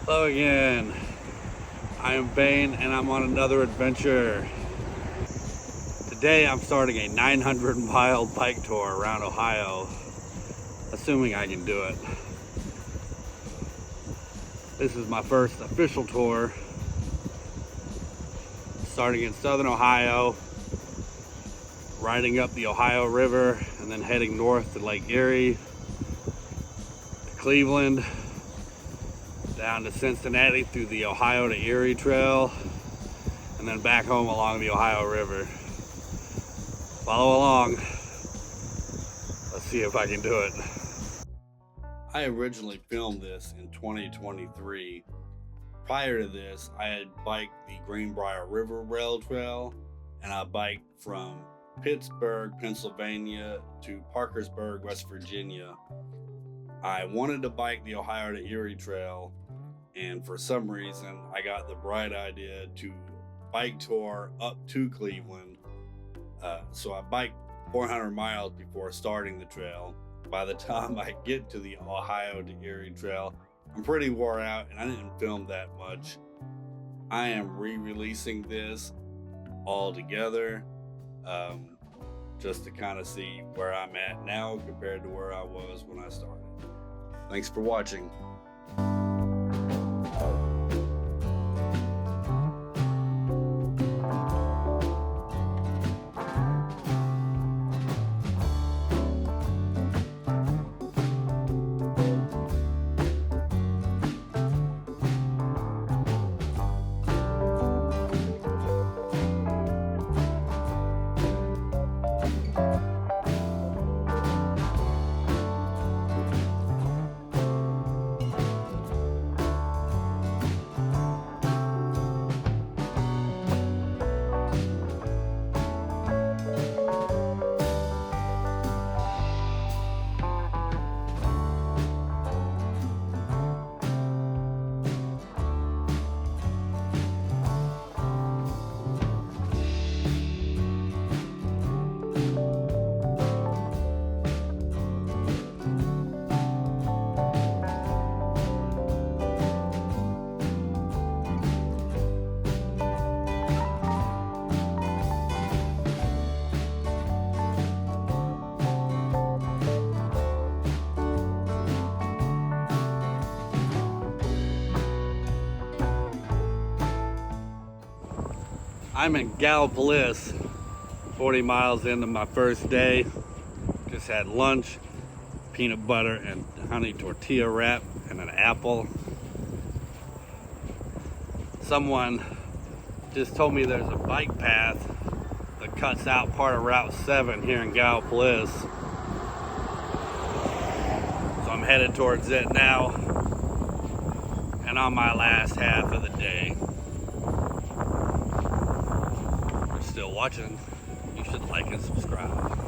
Hello again. I am Bane and I'm on another adventure. Today I'm starting a 900-mile bike tour around Ohio, assuming I can do it. This is my first official tour, starting in southern Ohio, riding up the Ohio River, and then heading north to Lake Erie, to Cleveland, down to Cincinnati through the Ohio to Erie Trail, and then back home along the Ohio River. Follow along. Let's see if I can do it. I originally filmed this in 2023. Prior to this, I had biked the Greenbrier River Rail Trail, and I biked from Pittsburgh, Pennsylvania to Parkersburg, West Virginia. I wanted to bike the Ohio to Erie Trail, and for some reason, I got the bright idea to bike tour up to Cleveland. So I biked 400 miles before starting the trail. By the time I get to the Ohio to Erie Trail, I'm pretty wore out and I didn't film that much. I am re-releasing this all together, just to kind of see where I'm at now compared to where I was when I started. Thanks for watching. I'm in Gallipolis, 40 miles into my first day. Just had lunch, peanut butter and honey tortilla wrap, and an apple. Someone just told me there's a bike path that cuts out part of Route 7 here in Gallipolis. So I'm headed towards it now, and on my last half of the day. Still watching, you should like and subscribe.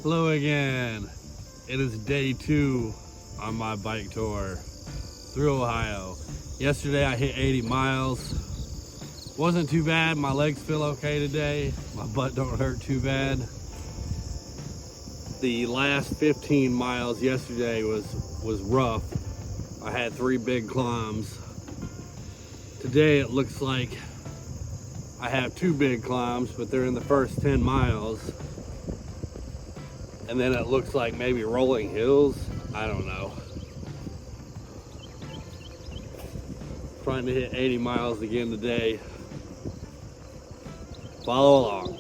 Hello again. It is day 2 on my bike tour through Ohio. Yesterday I hit 80 miles. Wasn't too bad. My legs feel okay today. My butt don't hurt too bad. The last 15 miles yesterday was rough. I had 3 big climbs. Today it looks like I have 2 big climbs, but they're in the first 10 miles. And then it looks like maybe rolling hills. I don't know. Trying to hit 80 miles again today. Follow along.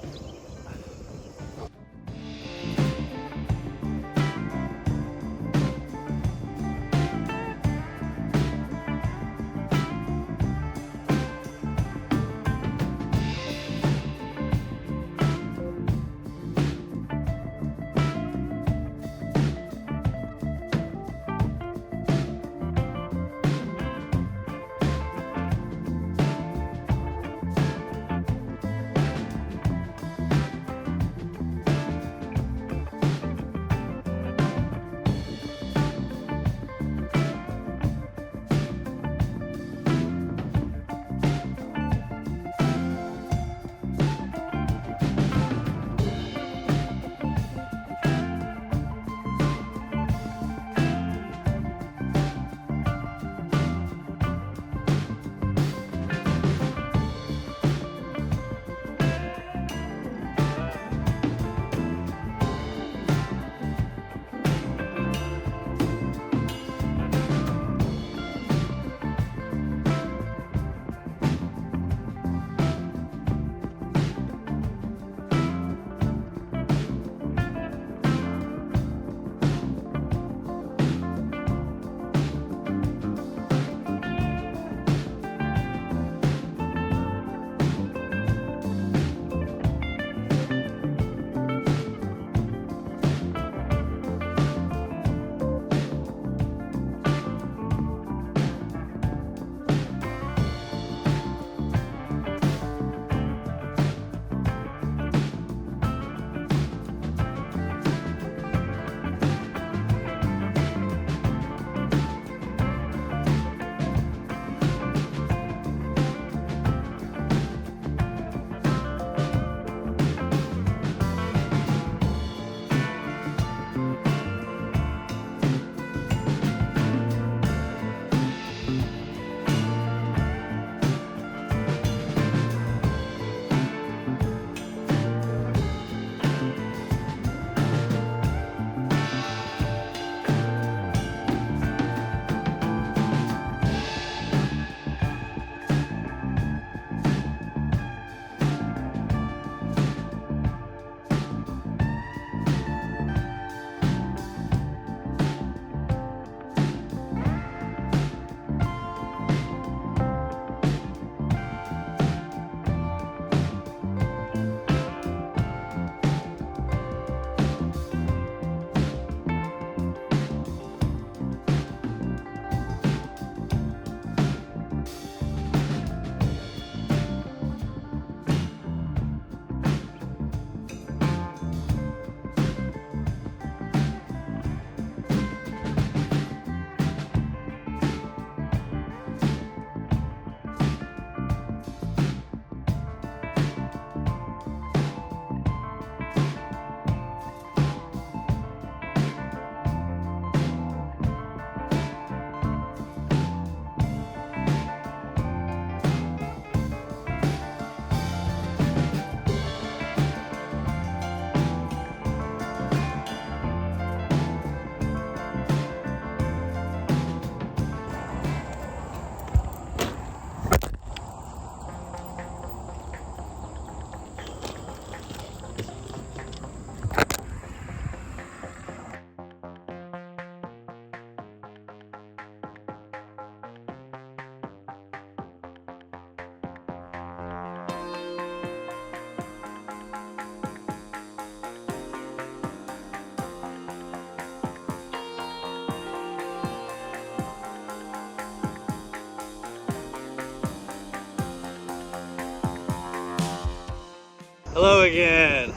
Hello again.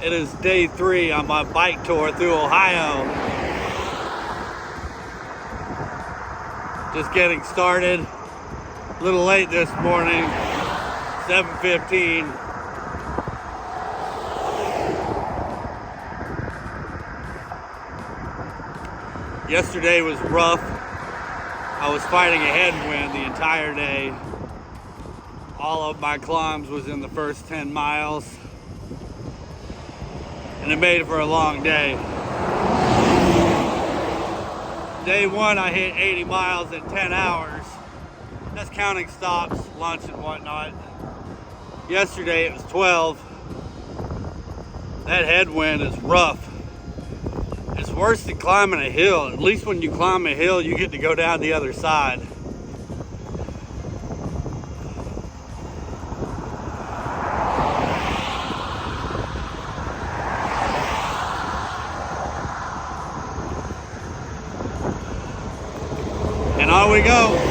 It is day 3 on my bike tour through Ohio. Just getting started. A little late this morning, 7:15. Yesterday was rough. I was fighting a headwind the entire day. All of my climbs was in the first 10 miles. And it made it for a long day. Day 1, I hit 80 miles in 10 hours. That's counting stops, lunch, and whatnot. Yesterday it was 12. That headwind is rough. It's worse than climbing a hill. At least when you climb a hill, you get to go down the other side. And on we go.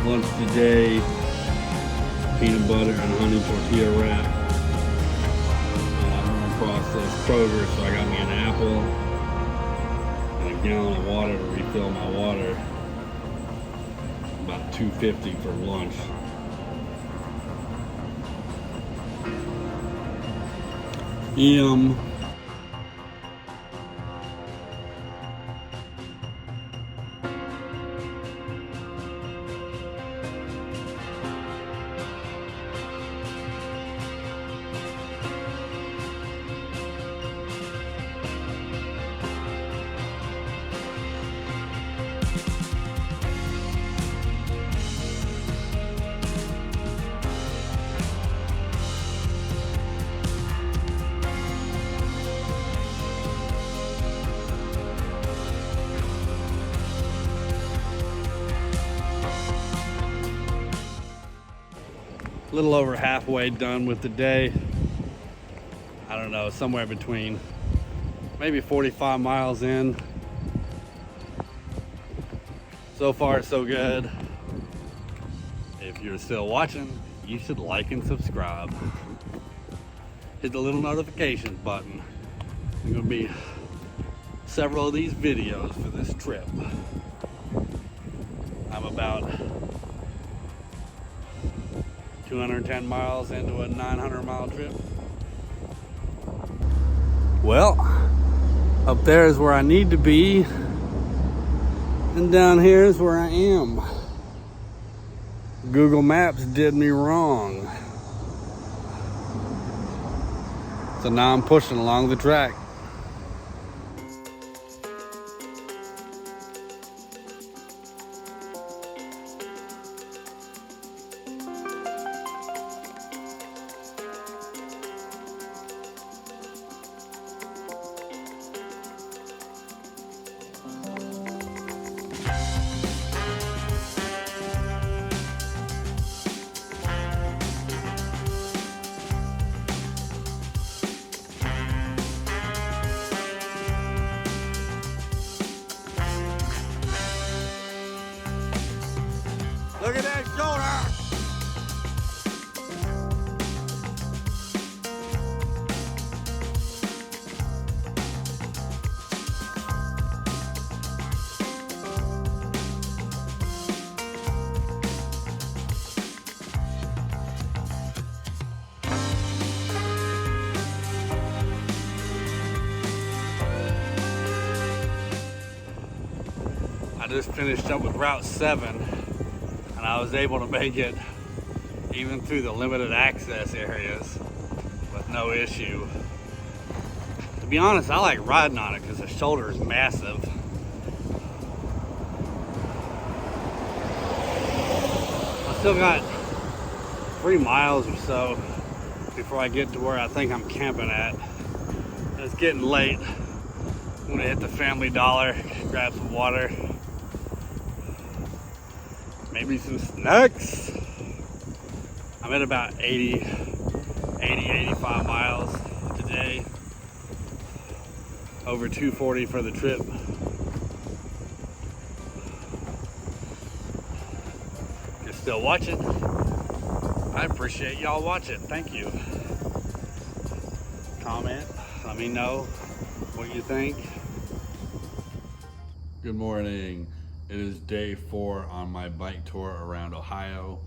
Lunch today, peanut butter and honey tortilla wrap. I'm going across this Kroger, so I got me an apple and a gallon of water to refill my water. About $2.50 for lunch. Yum. A little over halfway done with the day. I don't know, somewhere between maybe 45 miles in. So far, so good. If you're still watching, you should like and subscribe. Hit the little notification button. There's gonna be several of these videos for this trip. I'm about 210 miles into a 900-mile trip. Well, up there is where I need to be, and down here is where I am. Google Maps did me wrong. So now I'm pushing along the track. Look at that shoulder. I just finished up with Route 7. and I was able to make it even through the limited access areas with no issue. To be honest, I like riding on it because the shoulder is massive. I still got 3 miles or so before I get to where I think I'm camping at. It's getting late. I'm gonna hit the Family Dollar, grab some water, maybe some snacks. I'm at about 85 miles today. Over 240 for the trip. If you're still watching, I appreciate y'all watching. Thank you. Comment, let me know what you think. Good morning. It is day 4 on my bike tour around Ohio.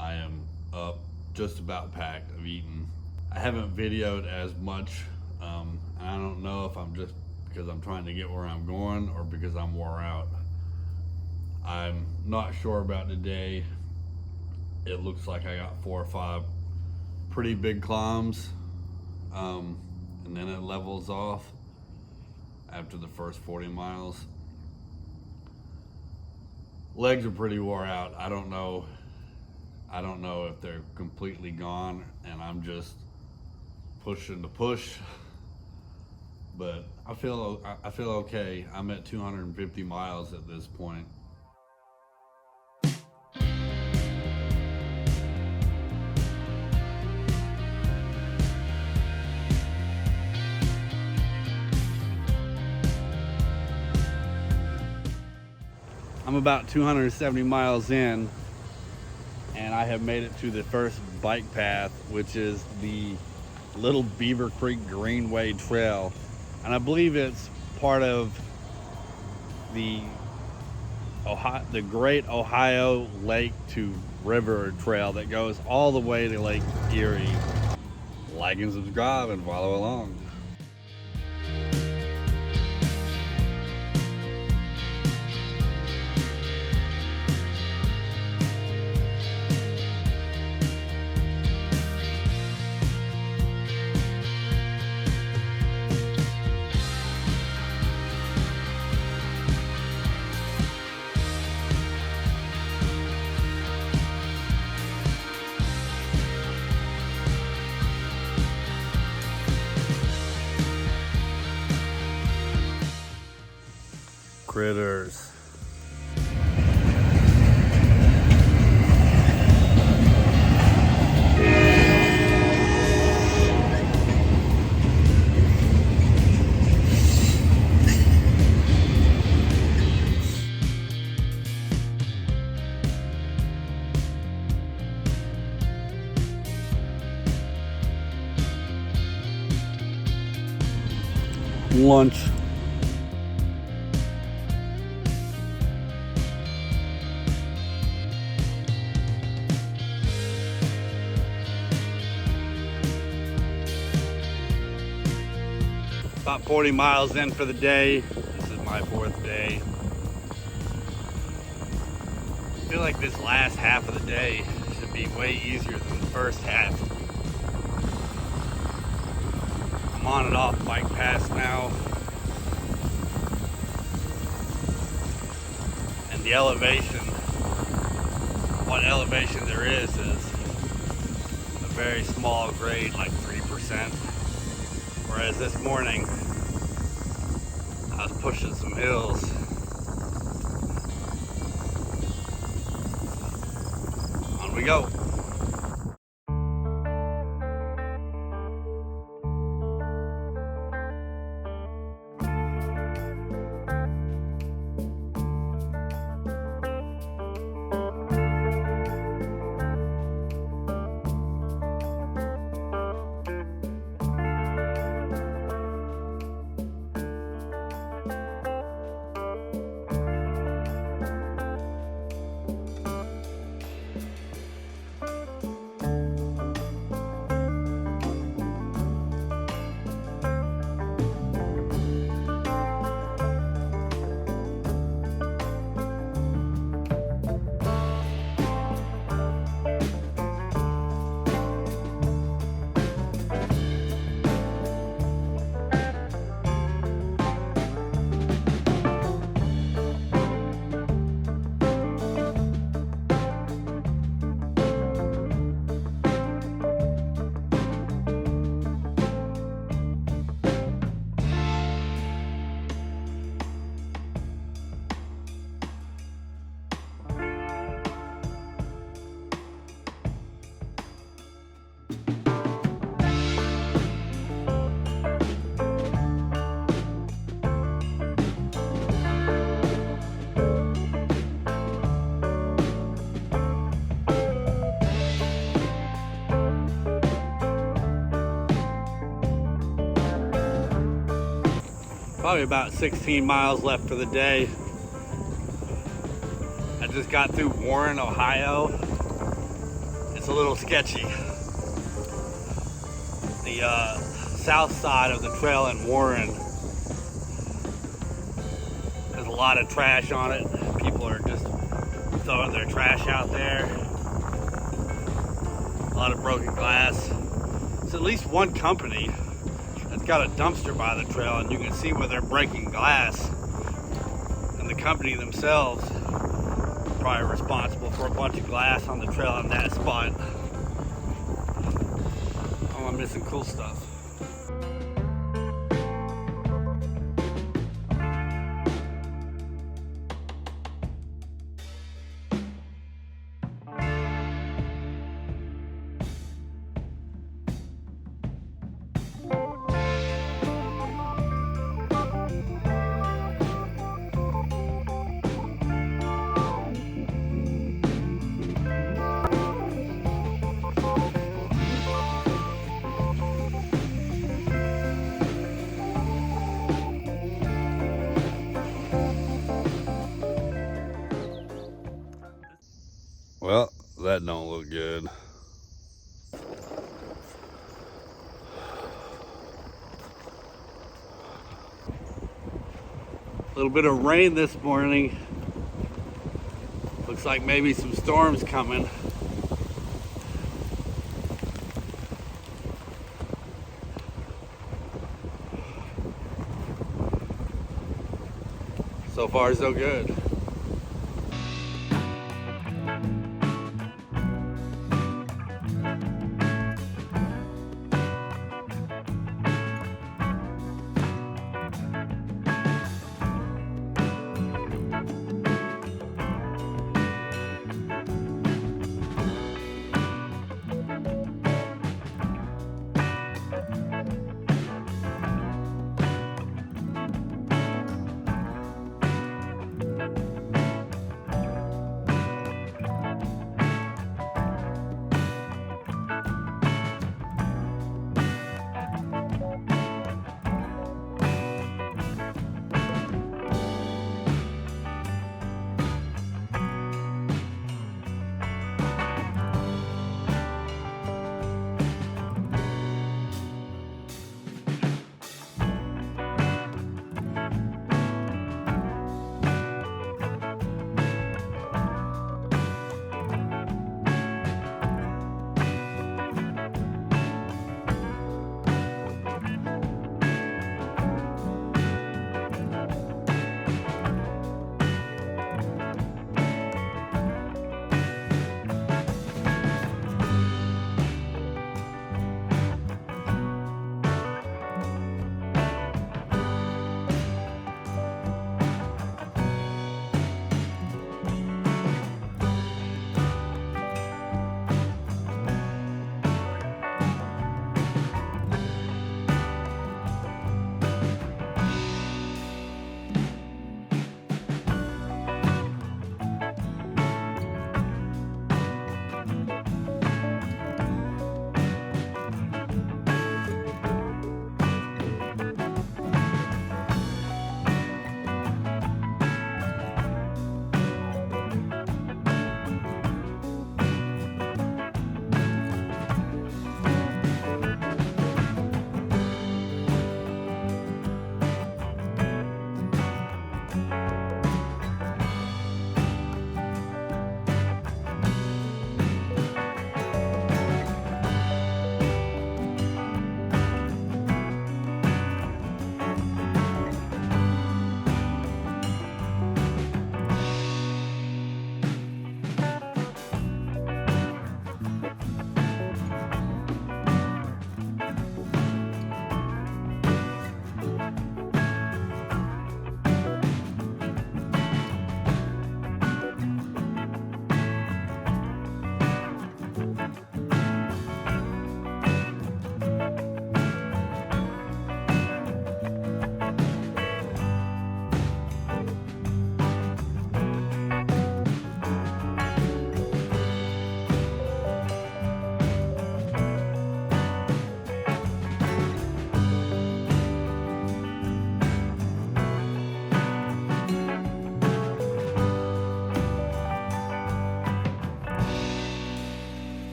I am up, just about packed. I've eaten. I haven't videoed as much. I don't know if I'm just because I'm trying to get where I'm going or because I'm wore out. I'm not sure about today. It looks like I got 4 or 5 pretty big climbs, and then it levels off after the first 40 miles. Legs are pretty wore out. I don't know if they're completely gone and I'm just pushing to push, but I feel okay. I'm at 250 miles at this point. I'm about 270 miles in, and I have made it to the first bike path, which is the Little Beaver Creek Greenway Trail. And I believe it's part of the Great Ohio Lake to River Trail that goes all the way to Lake Erie. Like and subscribe and follow along. Critters. Lunch. About 40 miles in for the day. This is my 4th day. I feel like this last half of the day should be way easier than the first half. I'm on and off bike paths now. And the elevation, what elevation there is a very small grade, like 3%. Whereas this morning, I was pushing some hills. On we go. Probably about 16 miles left for the day. I just got through Warren, Ohio. It's a little sketchy. The south side of the trail in Warren, there's a lot of trash on it. People are just throwing their trash out there. A lot of broken glass. It's at least one company that's got a dumpster by the trail, and you can see where they're breaking glass. And the company themselves are probably responsible for a bunch of glass on the trail in that spot. Oh, I'm missing cool stuff. Well, that don't look good. A little bit of rain this morning. Looks like maybe some storms coming. So far, so good.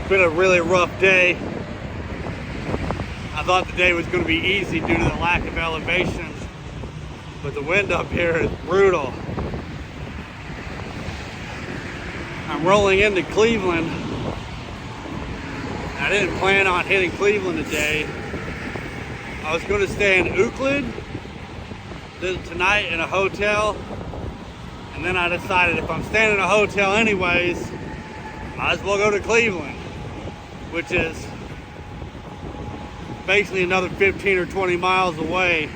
been a really rough day. I thought the day was going to be easy due to the lack of elevations, but the wind up here is brutal. I'm rolling into Cleveland. I didn't plan on hitting Cleveland today. I was going to stay in Euclid tonight in a hotel, and then I decided if I'm staying in a hotel anyways, might as well go to Cleveland, which is basically another 15 or 20 miles away.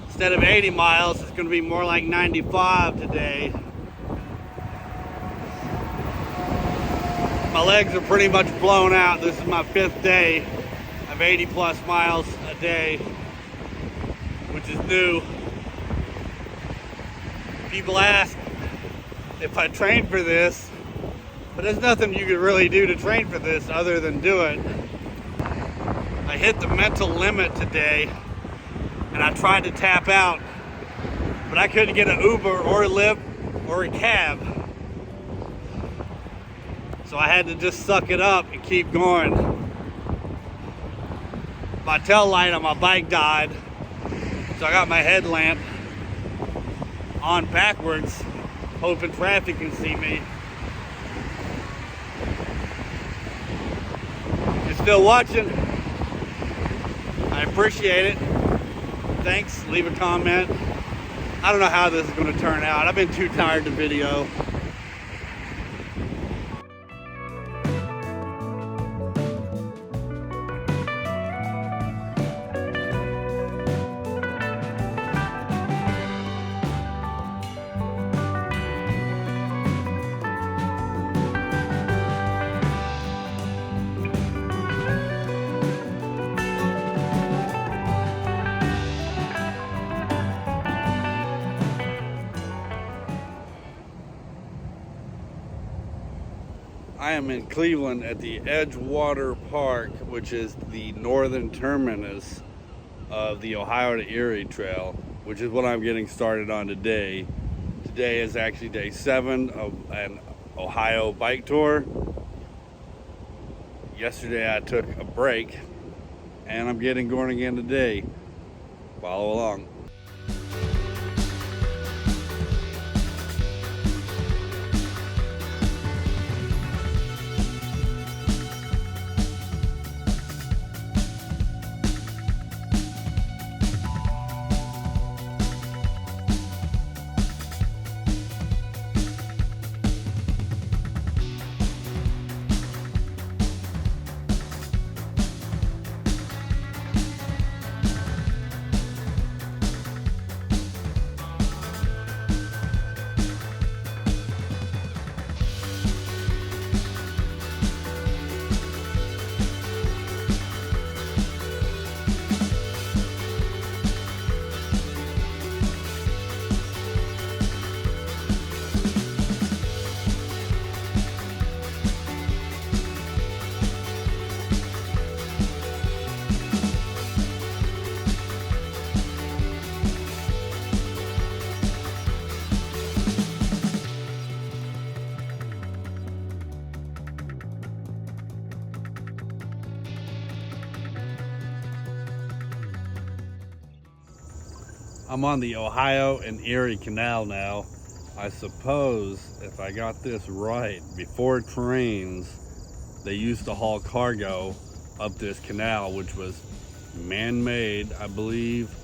Instead of 80 miles, it's going to be more like 95 today. My legs are pretty much blown out. This is my 5th day of 80 plus miles a day, which is new. People ask if I train for this, but there's nothing you could really do to train for this other than do it. I hit the mental limit today, and I tried to tap out, but I couldn't get an Uber or a Lyft or a cab. So I had to just suck it up and keep going. My tail light on my bike died, so I got my headlamp on backwards, hoping traffic can see me. If you're still watching, I appreciate it. Thanks, leave a comment. I don't know how this is going to turn out. I've been too tired to video. I am in Cleveland at the Edgewater Park, which is the northern terminus of the Ohio to Erie Trail, which is what I'm getting started on today. Today is actually day 7 of an Ohio bike tour. Yesterday I took a break, and I'm getting going again today. Follow along. I'm on the Ohio and Erie Canal now. I suppose, if I got this right, before trains, they used to haul cargo up this canal, which was man-made, I believe,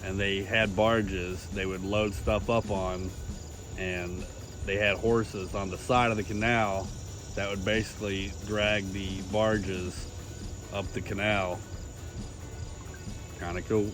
and they had barges they would load stuff up on, and they had horses on the side of the canal that would basically drag the barges up the canal. Kind of cool.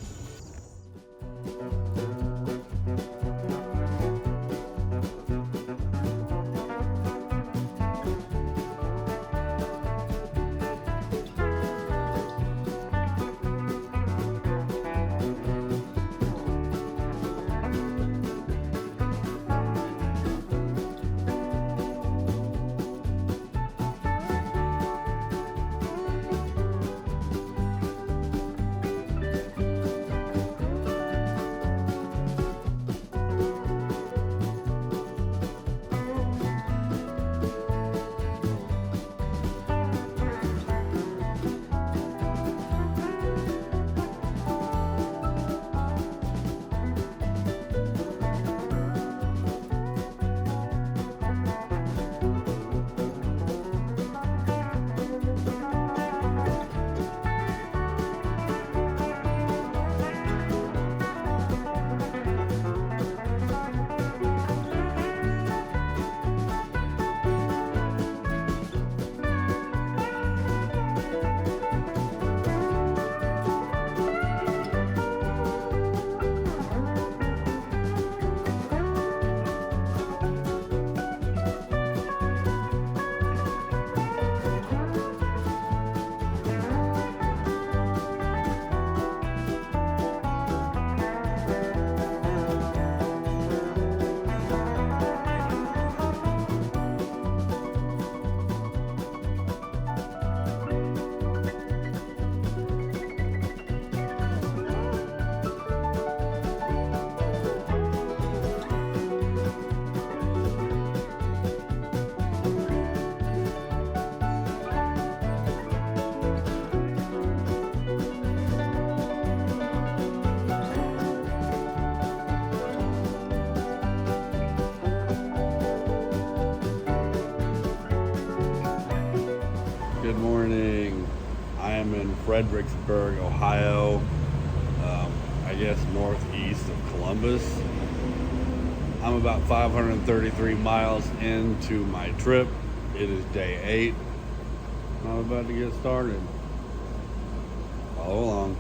Good morning. I am in Fredericksburg, Ohio, I guess northeast of Columbus. I'm about 533 miles into my trip. It is day 8. I'm about to get started. Follow along.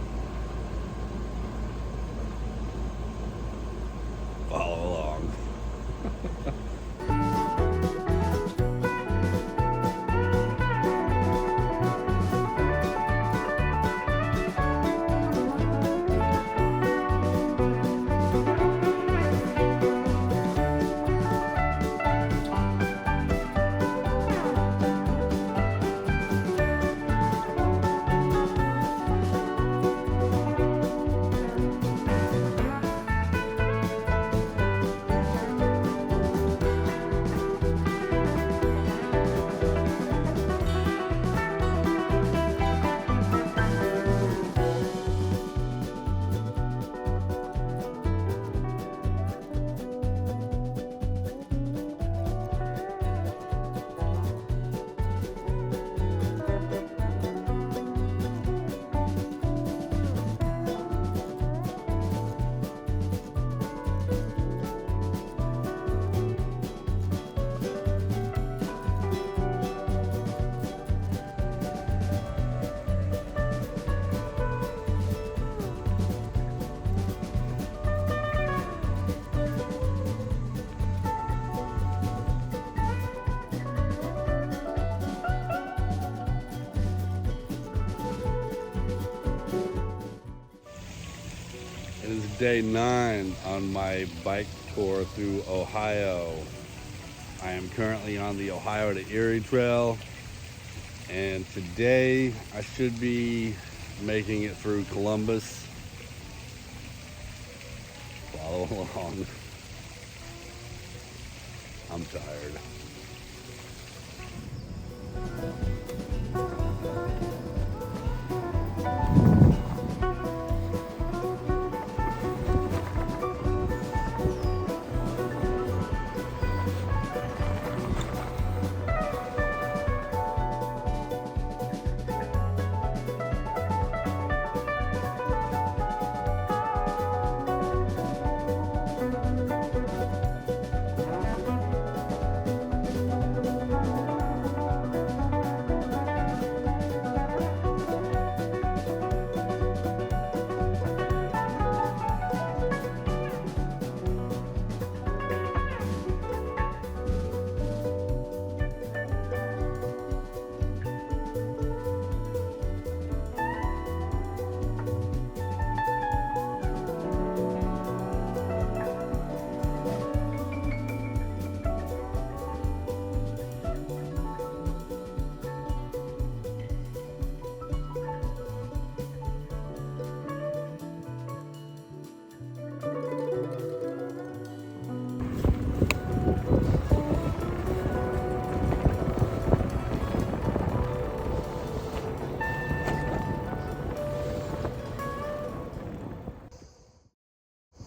Follow along. It is day 9 on my bike tour through Ohio. I am currently on the Ohio to Erie Trail, and today I should be making it through Columbus. Follow along. I'm tired.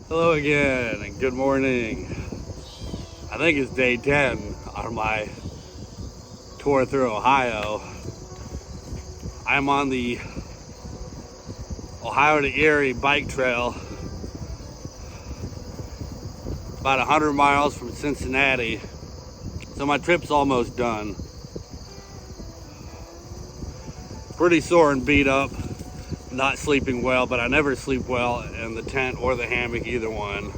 Hello again, and good morning. I think it's day 10 on my tour through Ohio. I'm on the Ohio to Erie bike trail, about 100 miles from Cincinnati. So my trip's almost done. Pretty sore and beat up. Not sleeping well, but I never sleep well in the tent or the hammock, either one.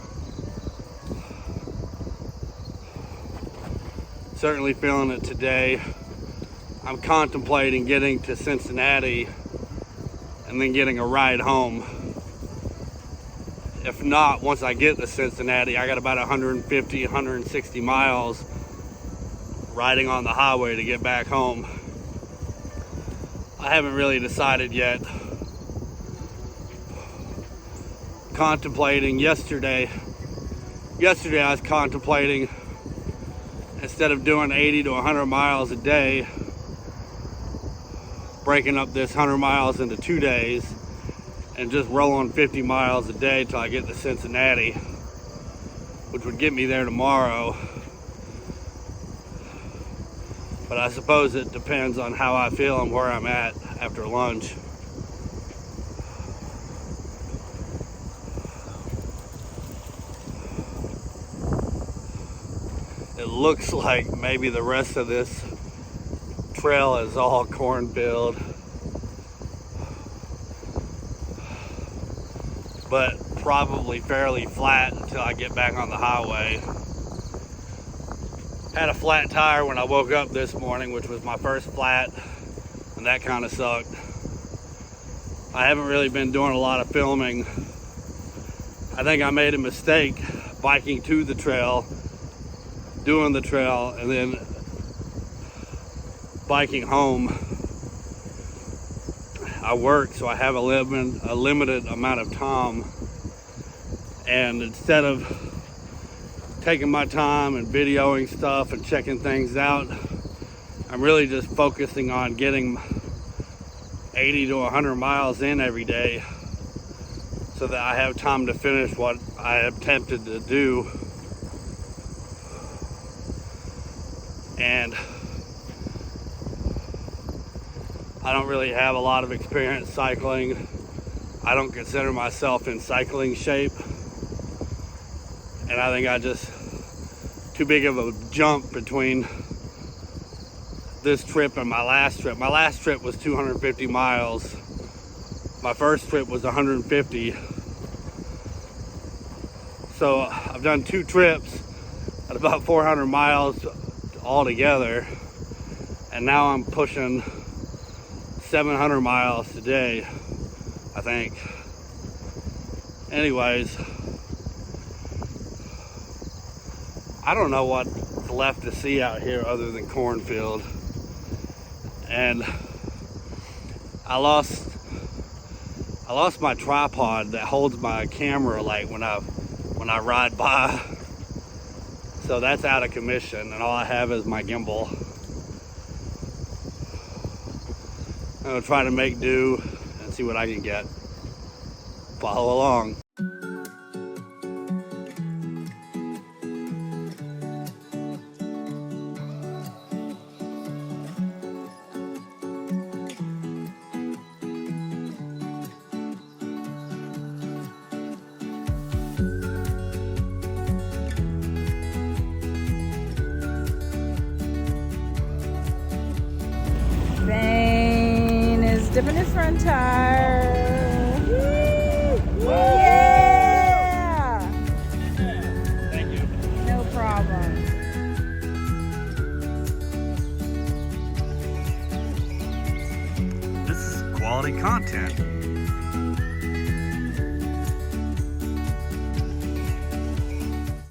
Certainly feeling it today. I'm contemplating getting to Cincinnati and then getting a ride home. If not, once I get to Cincinnati, I got about 150, 160 miles riding on the highway to get back home. I haven't really decided yet. Contemplating yesterday I was contemplating, instead of doing 80 to 100 miles a day, breaking up this 100 miles into 2 days and just rolling 50 miles a day till I get to Cincinnati, which would get me there tomorrow. but I suppose it depends on how I feel and where I'm at after lunch. It looks like maybe the rest of this trail is all cornfield, but probably fairly flat until I get back on the highway. Had a flat tire when I woke up this morning, which was my first flat, and that kind of sucked. I haven't really been doing a lot of filming. I think I made a mistake biking to the trail, doing the trail, and then biking home. I work, so I have a limited amount of time, and instead of taking my time and videoing stuff and checking things out, I'm really just focusing on getting 80 to 100 miles in every day so that I have time to finish what I attempted to do. And I don't really have a lot of experience cycling. I don't consider myself in cycling shape. And I think I just, too big of a jump between this trip and my last trip. My last trip was 250 miles. My first trip was 150. So I've done 2 trips at about 400 miles altogether. And now I'm pushing 700 miles today, I think. Anyways, I don't know what's left to see out here other than cornfield. And I lost my tripod that holds my camera like when I ride by. So that's out of commission, and all I have is my gimbal. I'm gonna try to make do and see what I can get. Follow along. Bane is dipping his front tire. Yeah! Thank you. No problem. This is quality content.